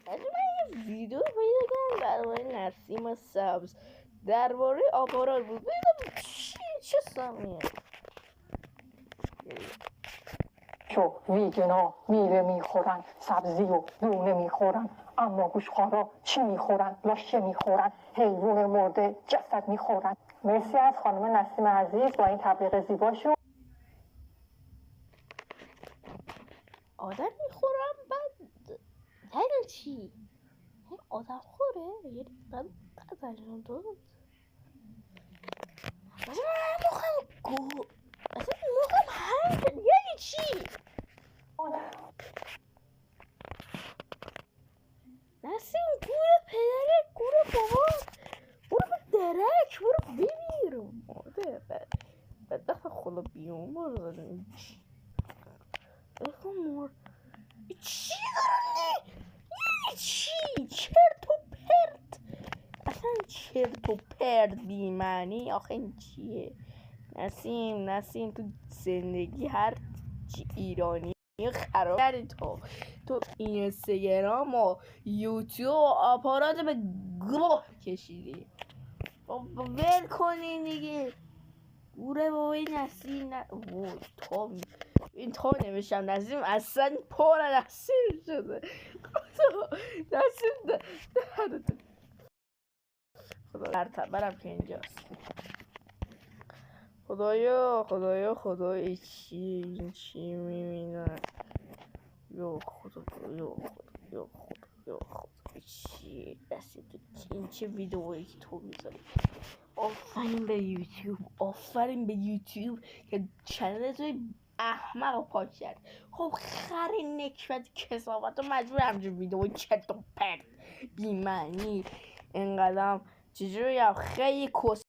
من یه ویدیو پیدا کردم درباره نسیم سبز، درباره آپارات بود. ببینم چه سمیه. ویگنا میوه میخورن، سبزی و دونه میخورن، اما گوشخوارا چی میخورن؟ لاشه میخورن، حیوان مرده جسد میخورن. مرسی از خانم نسیم عزیز با این تبلیغ زیباشون. آدم میخورم بعد یعنی چی؟ آدم خوره؟ یعنی بعد ازشون تو اصلا مخم هنگ یعنی چی؟ نسیم گوره پدرت، گوره بابات، برو به درک، برو ببیر مرده. بدبخت خدا بیوم برو بخون چی دارم چی؟ چرت و پرت، اصلا چرت و پرت بی معنی. آخه این چیه؟ نسیم تو زندگی هر چی ایرانی خراب کردی. تو اینستاگرام و یوتیوب و آپارات به گوه کشیدی. ول کنین دیگه. گوره بابا این نسیم این تا نمیشم نسیم اصلا پر نسیم شده. نسیم خدا برم که اینجاست. خدایا چی میبینن؟ یا خدا چی دستی تو این چه ویدئویی که تو میذاری؟ آفرین به یوتیوب که چنل توی احمق پاک کرد. خب خر نکبت کسافت و مجبور همچون ویدئو چرت و پرت بی معنی اینقدر چجوری خیلی کس